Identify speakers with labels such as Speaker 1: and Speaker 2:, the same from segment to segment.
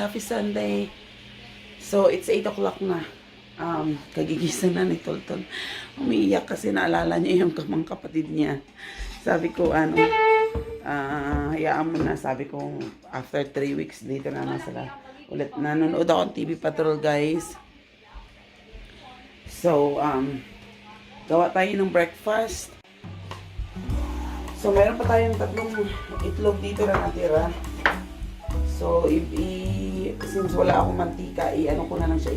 Speaker 1: Happy Sunday. So, it's 8 o'clock na. Kagigisa na ni Tolton. Umiiyak kasi naalala niya yung kamang kapatid niya. Sabi ko, hayaan mo na. Sabi ko, after 3 weeks dito na sila. Ulit, nanonood ako ng TV Patrol, guys. So, gawa tayo ng breakfast. So, meron pa tayong 3 itlog dito na natira. So, since wala akong mantika, ano ko na lang siya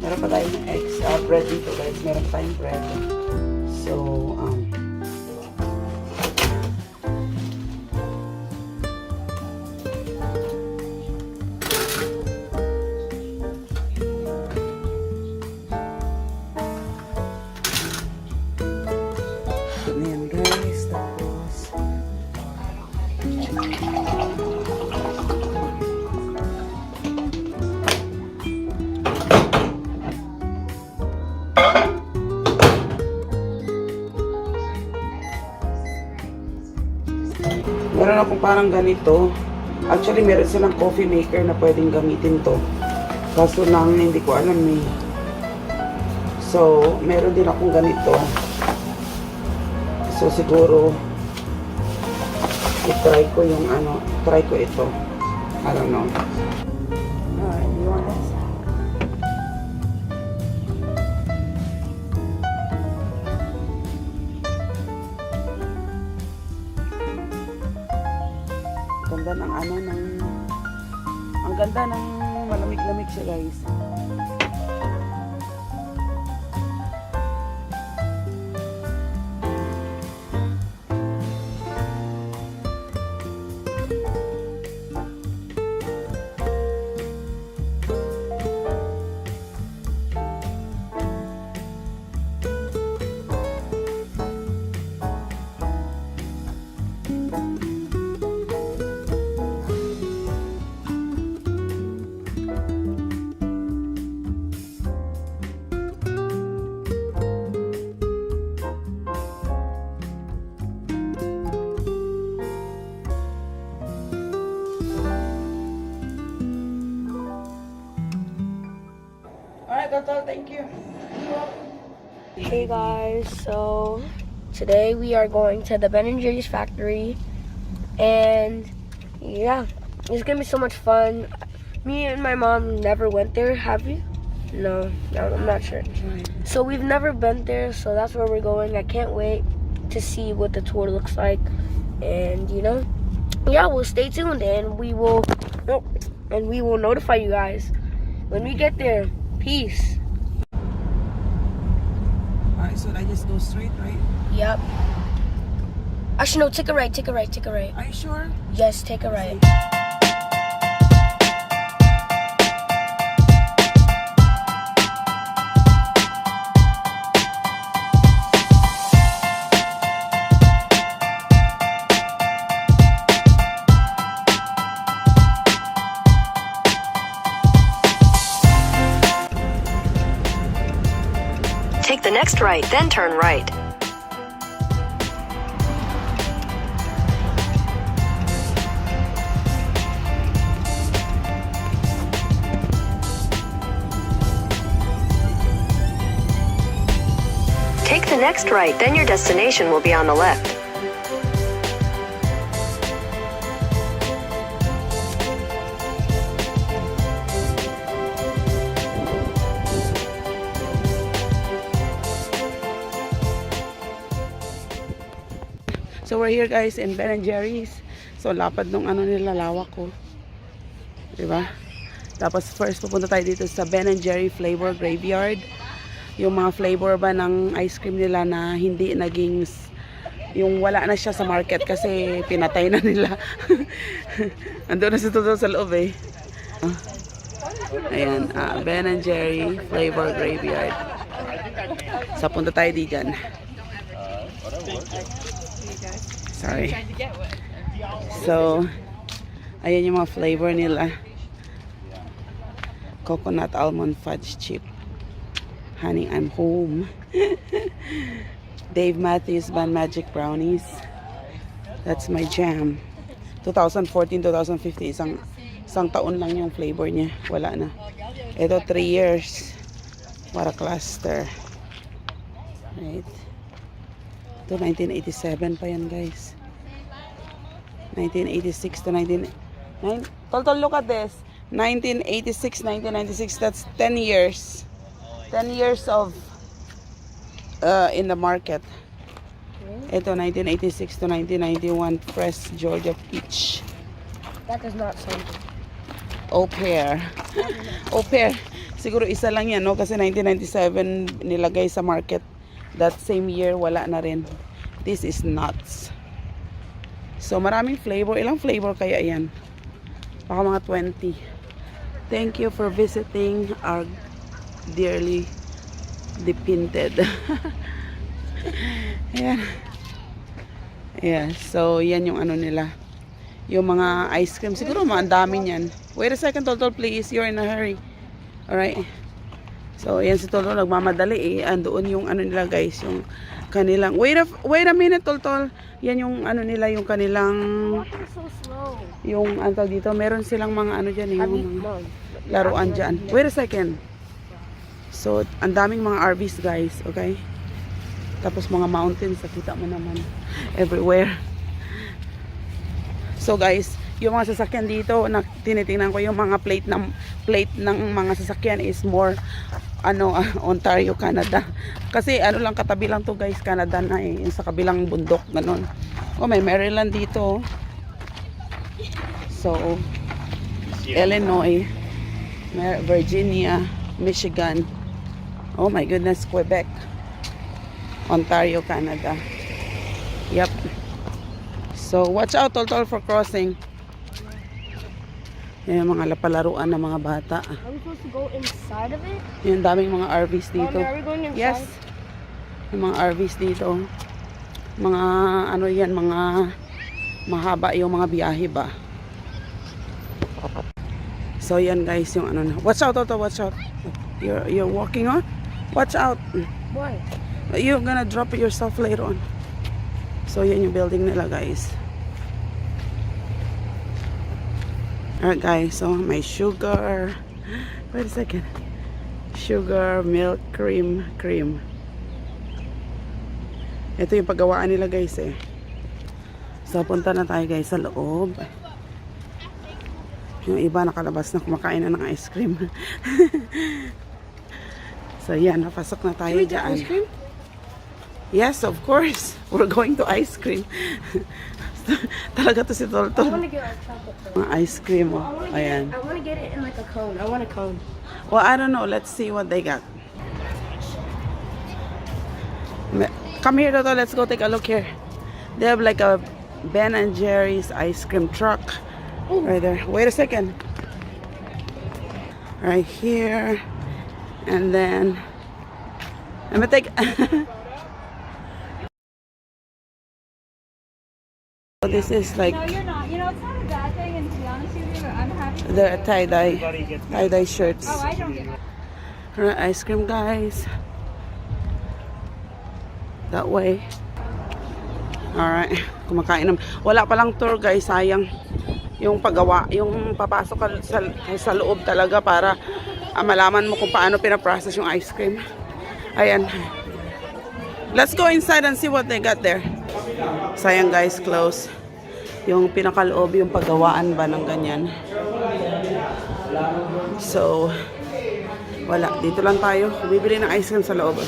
Speaker 1: meron pa tayong bread dito, guys. Meron pa tayong bread. So, ayan, guys. Tapos, meron akong parang ganito. Actually, meron silang coffee maker na pwedeng gamitin to. Kaso lang, hindi ko alam eh. So, meron din akong ganito. So, siguro, i-try ko yung try ko ito. I don't know. Alright, you want this? Ganda ng ang ganda ng malamig-lamig siya, guys. Thank you.
Speaker 2: Hey guys, so today we are going to the Ben & Jerry's factory, and yeah, it's gonna be so much fun. Me and my mom never went there. Have you? No, I'm not sure. So we've never been there, so that's where we're going. I can't wait to see what the tour looks like, and yeah, we'll stay tuned, and we will notify you guys when we get there. Peace.
Speaker 1: Alright, so I just go straight, right?
Speaker 2: Yep. Actually, no, take a right.
Speaker 1: Are you sure?
Speaker 2: Yes, take a right.
Speaker 3: Take the next right, then turn right. Take the next right, then your destination will be on the left.
Speaker 1: So we're here, guys, in Ben & Jerry's. So lapad nung nila, lawak ko. Diba? Tapos first pupunta tayo dito sa Ben & Jerry Flavor Graveyard. yung mga flavor ba ng ice cream nila na hindi naging yung wala na siya sa market kasi pinatay na nila. Andun na si Toto sa loob eh. Ayan, Ben and Jerry Flavor Graveyard. So, punta tayo di dyan. Sorry. So, ayan yung mga flavor nila. Coconut almond fudge chip. Honey, I'm home. Dave Matthews Band Magic Brownies. That's my jam. 2014, 2015. Isang taon lang yung flavor niya. Wala na. Ito, 3 years. What a cluster. Right. Ito, 1987 pa yan, guys. 1986 to 19... look at this. 1986, 1996. That's 10 years. 10 years of in the market. Ito, 1986 to 1991. Fresh Georgia Peach.
Speaker 2: That does not sound good.
Speaker 1: Au pair. Au pair. Siguro isa lang yan, no? Kasi 1997 nilagay sa market. That same year, wala na rin. This is nuts. So, maraming flavor. Ilang flavor kaya yan? Baka mga 20. Thank you for visiting our dearly depinted. Ayan. Yeah, so yan yung ano nila. Yung mga ice cream. Siguro ang dami niyan. Wait a second, Toltol, please. You're in a hurry. Alright. So, yan si Toltol. Nagmamadali eh. Andoon yung ano nila, guys. Yung kanilang... Wait a minute, Toltol. Yan yung ano nila, yung kanilang...
Speaker 2: Walking so slow.
Speaker 1: Yung ano dito. Meron silang mga ano dyan. Yung mga laruan dyan. Wait a second. So, ang daming mga RVs, guys. Okay? Tapos mga mountains. Nakita mo naman. Everywhere. So guys, yung mga sasakyan dito na tinitingnan ko yung mga plate ng mga sasakyan is more Ontario, Canada. Kasi ano lang katabi lang to guys, Canada na eh, yung sa kabilang bundok ganun. Oh, may Maryland dito. So Illinois, Virginia, Michigan. Oh my goodness, Quebec. Ontario, Canada. Yep. So, watch out, Toltol, for crossing. Yan yung mga lapalaruan ng mga bata.
Speaker 2: Are we supposed to go inside of it?
Speaker 1: Yung daming mga RVs dito.
Speaker 2: Mommy, are we going inside?
Speaker 1: Yes. Yung mga RVs dito. Mga, ano yan, mga mahaba yung mga biyahe ba. So, yan guys, yung ano na. Watch out, Toltol, watch out. You're walking on? Watch out.
Speaker 2: Why?
Speaker 1: You're gonna drop it yourself later on. So, yan yung building nila, guys. Alright, guys. So, may sugar. Wait a second. Sugar, milk, cream. Ito yung pagawaan nila, guys, eh. So, punta na tayo, guys, sa loob. Yung iba nakalabas na kumakain na ng ice cream. So, yan. Napasok na tayo dyan.
Speaker 2: Ice cream?
Speaker 1: Yes, of course. We're going to ice cream. Talaga to si Toltol.
Speaker 2: I want to get a chocolate.
Speaker 1: Mga ice cream. Oh. Ayan.
Speaker 2: I want to get it in like a cone. I want a cone.
Speaker 1: Well, I don't know. Let's see what they got. Come here, Toltol. Let's go take a look here. They have like a Ben and Jerry's ice cream truck. Right there. Wait a second. Right here. And then... I'm gonna take... This is like
Speaker 4: No, you're not. You know, it's not a bad thing, and to be honest with you, I'm happy.
Speaker 1: the tie-dye shirts.
Speaker 4: Oh, I don't get it.
Speaker 1: Alright, ice cream, guys. That way. Alright, kumakain naman. Wala palang tour, guys. Sayang. Yung paggawa, yung papasok ka sa loob talaga para malaman mo kung paano pinaprocess yung ice cream. Ayan. Let's go inside and see what they got there. Sayang guys, close. Yung pinakaloob, yung paggawaan ba ng ganyan. So, wala. Dito lang tayo. Bibili ng ice cream sa loob.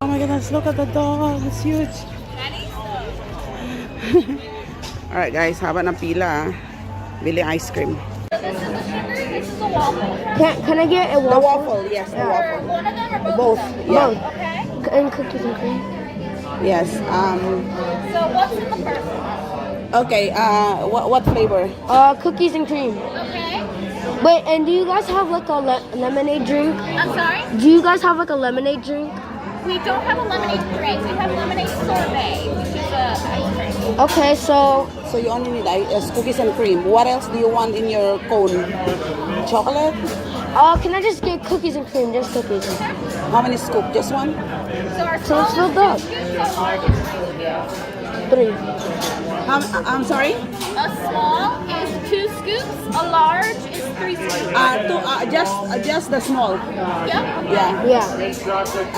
Speaker 1: Oh my goodness, look at the dog. It's huge. Alright guys, haba ng pila. Bili ice cream.
Speaker 4: This is the sugar. This is the a waffle?
Speaker 2: Can I get a
Speaker 1: The
Speaker 2: waffle?
Speaker 1: waffle, yes, the
Speaker 2: Yeah.
Speaker 1: waffle.
Speaker 4: One of them or
Speaker 1: Both,
Speaker 4: of them?
Speaker 1: yeah.
Speaker 2: Both.
Speaker 4: Okay.
Speaker 2: And cookies and cream.
Speaker 1: Yes.
Speaker 4: So what's in the first one?
Speaker 1: Okay. What flavor?
Speaker 2: Cookies and cream.
Speaker 4: Okay.
Speaker 2: Wait, and do you guys have like a lemonade drink?
Speaker 4: I'm sorry?
Speaker 2: Do you guys have like a lemonade drink?
Speaker 4: We don't have a lemonade drink. We have lemonade sorbet, which is a ice cream.
Speaker 2: Okay, so
Speaker 1: So you only need cookies and cream. What else do you want in your cone? Chocolate?
Speaker 2: can I just get cookies and cream? Just cookies.
Speaker 1: How many scoop? Just one?
Speaker 4: So our
Speaker 2: So it's
Speaker 4: small
Speaker 2: filled up.
Speaker 4: is 2 scoops, a large is 3 scoops.
Speaker 2: 3.
Speaker 1: I'm sorry?
Speaker 4: A small is 2 scoops, a large is 3 scoops.
Speaker 1: Just the small.
Speaker 4: Yep.
Speaker 1: Yeah.
Speaker 2: Yeah.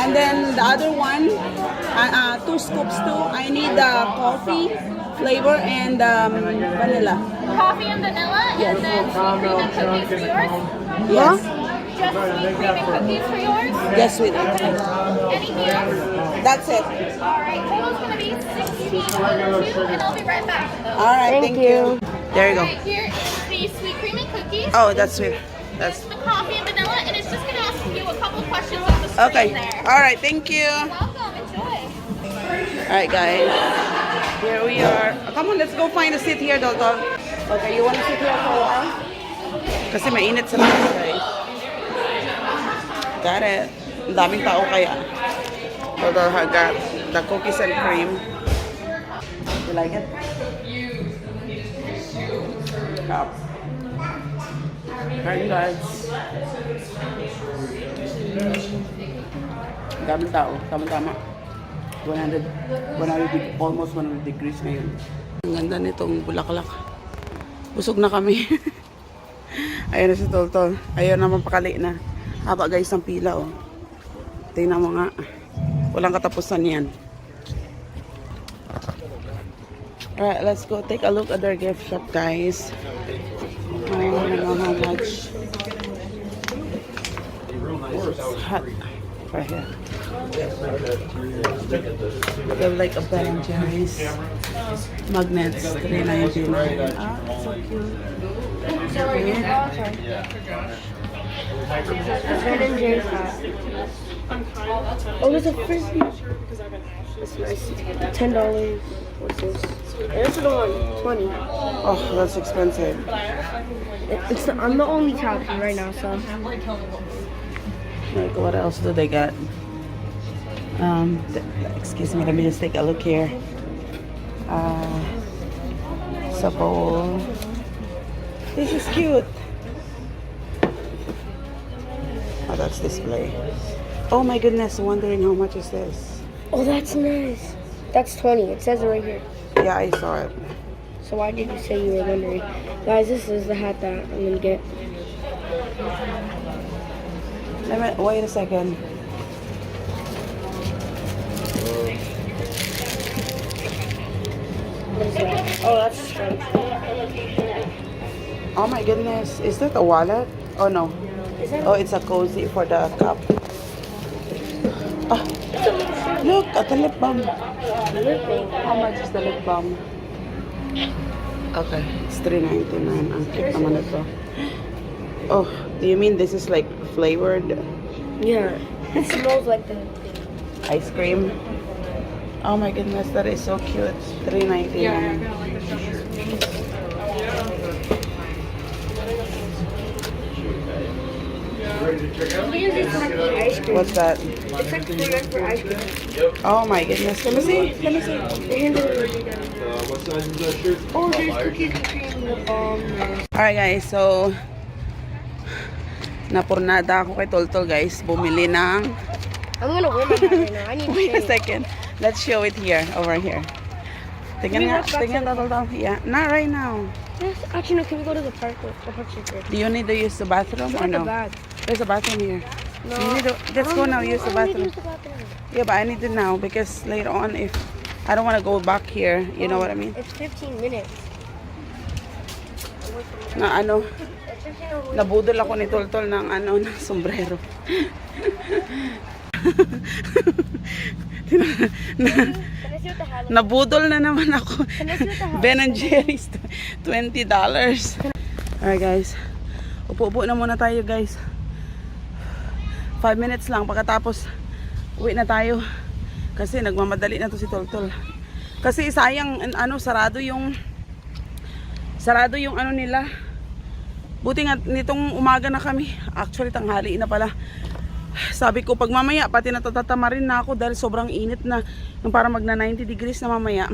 Speaker 1: And then the other one, 2 scoops too. I need the coffee flavor and vanilla.
Speaker 4: Coffee and vanilla,
Speaker 1: Yes.
Speaker 4: and then sweet cream and cookies for yours.
Speaker 1: Yes.
Speaker 4: Just sweet cream and cookies for yours.
Speaker 1: Yes, sweet.
Speaker 4: Anything else?
Speaker 1: That's it.
Speaker 4: All right, total's gonna be 16.02, and I'll be right back.
Speaker 1: All right.
Speaker 2: Thank
Speaker 1: Thank
Speaker 2: you.
Speaker 1: you. There you go.
Speaker 4: Right here is the sweet cream and cookies.
Speaker 1: Oh, that's sweet. That's
Speaker 4: The coffee and vanilla, and it's just gonna ask you a couple questions on the screen
Speaker 1: okay.
Speaker 4: there.
Speaker 1: All right. Thank you.
Speaker 4: Welcome, enjoy.
Speaker 1: All right, guys. Here we are. Come on, let's go find a seat here, Dalton. Okay, you want to sit here for a while? Kasi mainit sa labas, guys. Got it. Ang daming tao kaya. Dalton got the cookies and cream. You like it? Cup. Alright, guys. Ang daming tao. Tama-tama. 100, almost 100 degrees ngayon. Ang ganda nitong bulaklak. Busog na kami. Ayun na si Toltol. Ayun naman pakali na. Haba guys ang pila oh. Tingnan mo nga. Walang katapusan yan. Alright, let's go take a look at their gift shop guys. I don't know how much. It's hot. Right here. They have like a Ben and Jerry's magnets, $3.99. Ah, so cute.
Speaker 2: Ben and Jerry's hat. Oh, there's a frisbee. That's nice. $10. What's this? There's the one. 20.
Speaker 1: Oh, that's expensive.
Speaker 2: I'm the only child right now, so.
Speaker 1: Like, what else do they got? Excuse me, let me just take a look here. It's a bowl. This is cute. Oh, that's display. Oh my goodness, wondering how much is this?
Speaker 2: Oh, that's nice. That's 20. It says it right here.
Speaker 1: Yeah, I saw it.
Speaker 2: So why did you say you were wondering? Guys, this is the hat that I'm gonna get.
Speaker 1: Wait a second.
Speaker 2: What is that? Oh, that's strange.
Speaker 1: Oh my goodness, is that a wallet? Oh no.
Speaker 2: Is that?
Speaker 1: Oh, it's a cozy for the cup. Ah, look at the lip balm. How much is the lip balm? Okay, it's $3.99. Ang cute naman ito. Oh, do you mean this is like flavored
Speaker 2: Yeah. It smells like the
Speaker 1: ice cream? Oh my goodness, that is so cute. $3.99.
Speaker 2: ice cream.
Speaker 1: What's that?
Speaker 2: It's like meant for ice cream.
Speaker 1: Oh my goodness. Let me see. Let me see.
Speaker 5: What size is that shirt?
Speaker 2: Oh, there's cookies and cream in the bomb.
Speaker 1: Alright guys, so napurnada ako kay Toltol guys. Bumili ng...
Speaker 2: I'm gonna wear my hat right now. I need to
Speaker 1: Wait a
Speaker 2: shave.
Speaker 1: second. Let's show it here. Over here. Tingnan nga. Tingnan Toltol. Yeah. Not right now.
Speaker 2: Yes, actually, no. Can we go to the park? The park center.
Speaker 1: Do you need to use the bathroom or
Speaker 2: Not the
Speaker 1: no?
Speaker 2: bag.
Speaker 1: There's a bathroom here.
Speaker 2: No.
Speaker 1: You need to, let's go now. Use the
Speaker 2: I need to
Speaker 1: bathroom.
Speaker 2: use the bathroom.
Speaker 1: Yeah, but I need it now because later on if I don't want to go back here. You know what I mean?
Speaker 2: It's 15 minutes.
Speaker 1: Na ano,
Speaker 2: It's 15 minutes.
Speaker 1: nabudol ako ni Toltol ng ano, ng sombrero.
Speaker 2: Can I see what the hat looks
Speaker 1: Nabudol na naman ako.
Speaker 2: Can I see what the hat
Speaker 1: Ben and Jerry's, $20. Alright guys. Upo-upo na muna tayo guys. 5 minutes lang pagkatapos uwi na tayo. Kasi nagmamadali na to si Toltol. Kasi sayang sarado yung ano nila. Buti nga nitong umaga na kami. Actually tanghali na pala. Sabi ko pag mamaya pati natatatama rin na ako dahil sobrang init na nung para magna 90 degrees na mamaya.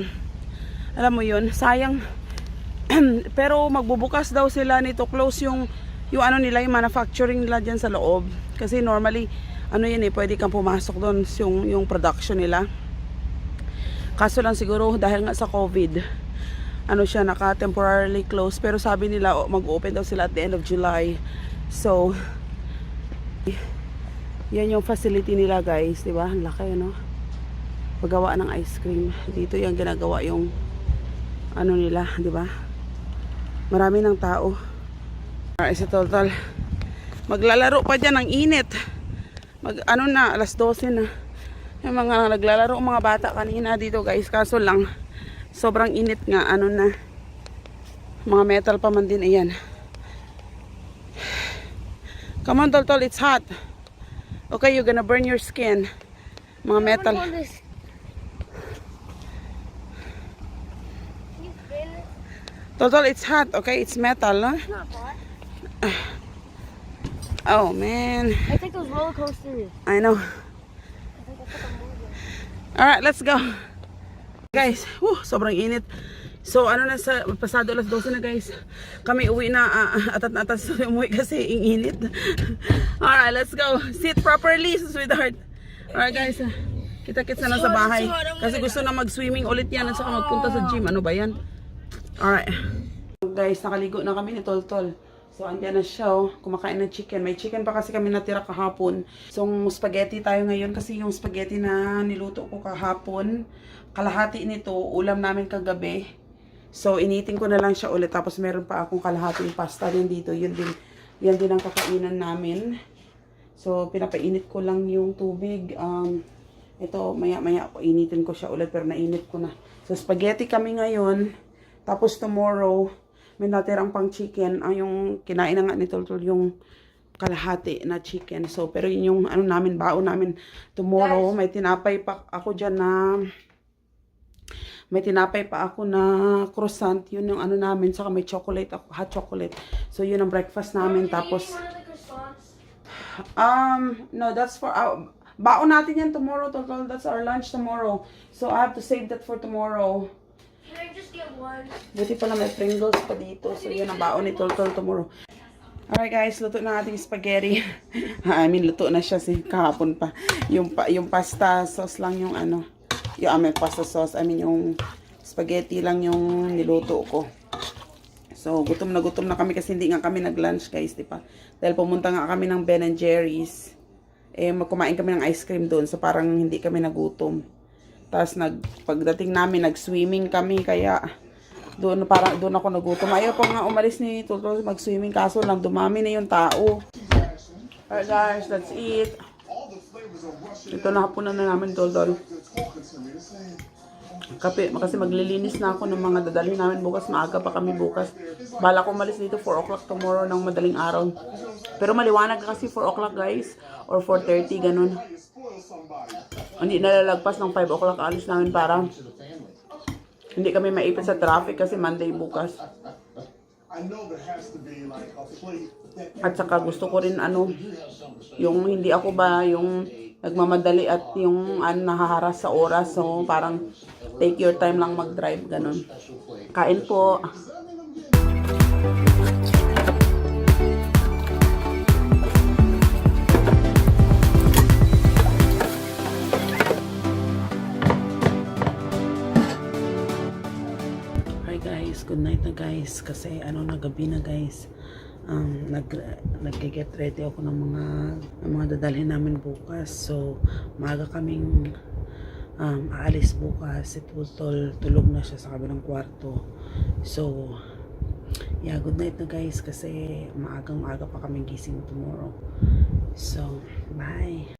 Speaker 1: Alam mo yun, sayang. Pero magbubukas daw sila nito, close yung ano nila, yung manufacturing nila dyan sa loob. Kasi normally, pwede kang pumasok doon yung production nila. Kaso lang siguro dahil nga sa COVID, siya naka-temporarily close. Pero sabi nila mag-open daw sila at the end of July. So, yan yung facility nila guys, di ba? Ang laki, Pagawaan ng ice cream. Dito yung ginagawa yung nila, di ba? Marami ng tao. Si Toltol maglalaro pa dyan ng init. Alas 12 na. Yung mga naglalaro mga bata kanina dito guys. Kaso lang sobrang init nga. Mga metal pa man din. Ayan. Come on Toltol, it's hot. Okay, you're gonna burn your skin. Mga metal. Toltol, it's hot. Okay, it's metal, no?
Speaker 2: It's not hot.
Speaker 1: Oh man.
Speaker 2: I think those roller coasters.
Speaker 1: I know. Alright, let's go. Guys, sobrang init. So, pasado alas 12 na guys. Kami uwi na, atat-atas umuwi kasi init. Alright, let's go. Sit properly, sweetheart. Alright guys, kita-kits na sa bahay. Kasi gusto na mag-swimming ulit yan at saka magpunta sa gym. Ano ba yan? Alright. Guys, nakaligo na kami ni Toltol. So, andyan na siya, kumakain ng chicken. May chicken pa kasi kami natira kahapon. So, spaghetti tayo ngayon kasi yung spaghetti na niluto ko kahapon, kalahati nito, ulam namin kagabi. So, initin ko na lang siya ulit. Tapos, meron pa akong kalahating pasta din dito. Yan din ang kakainan namin. So, pinapainit ko lang yung tubig. Ito, maya-maya initin ko siya ulit pero nainit ko na. So, spaghetti kami ngayon. Tapos, tomorrow, may natirang pang chicken. Yung kinain na nga ni Toltol yung kalahati na chicken. So, pero yun yung baon namin tomorrow. May tinapay pa ako dyan na croissant. Yun yung namin. Saka may chocolate, hot chocolate. So, yun ang breakfast namin. Tapos, no, that's for baon natin yan tomorrow, Toltol. That's our lunch tomorrow. So, I have to save that for tomorrow.
Speaker 2: Can I just get one?
Speaker 1: Buti pala may Pringles pa dito. So, yun ang baon ni Toltol tomorrow. Alright guys, luto na ating spaghetti. Luto na siya kahapon pa. Yung pasta sauce lang yung yung pasta sauce. Yung spaghetti lang yung niluto ko. So, gutom na kami kasi hindi nga kami nag-lunch guys, di ba? Dahil pumunta nga kami ng Ben & Jerry's. Kumain kami ng ice cream doon. So, parang hindi kami nagutom. Tapos pagdating namin, nag-swimming kami, kaya doon ako nagutom. Ayaw pa nga umalis ni Toltol mag-swimming, kaso lang dumami na yung tao. Alright guys, that's it. Ito na hapunan na namin Toltol. Kasi maglilinis na ako ng mga dadalhin namin bukas. Maaga pa kami bukas. Bala ko umalis dito 4 o'clock tomorrow ng madaling araw. Pero maliwanag kasi 4 o'clock guys, or 4:30 ganun. Hindi nalalagpas ng 5 o'clock alis namin para hindi kami maipit sa traffic kasi Monday bukas. At saka gusto ko rin yung hindi ako ba yung nagmamadali at yung nahaharas sa oras. So parang take your time lang mag-drive ganun. Kain po. Good night na guys kasi gabi na guys. Nag-get ready ako ng mga dadalhin namin bukas. So maaga kaming aalis bukas. Si Toltol tulog na siya sa kabilang kwarto. So yeah, good night na guys kasi maaga pa kami gising tomorrow. So bye.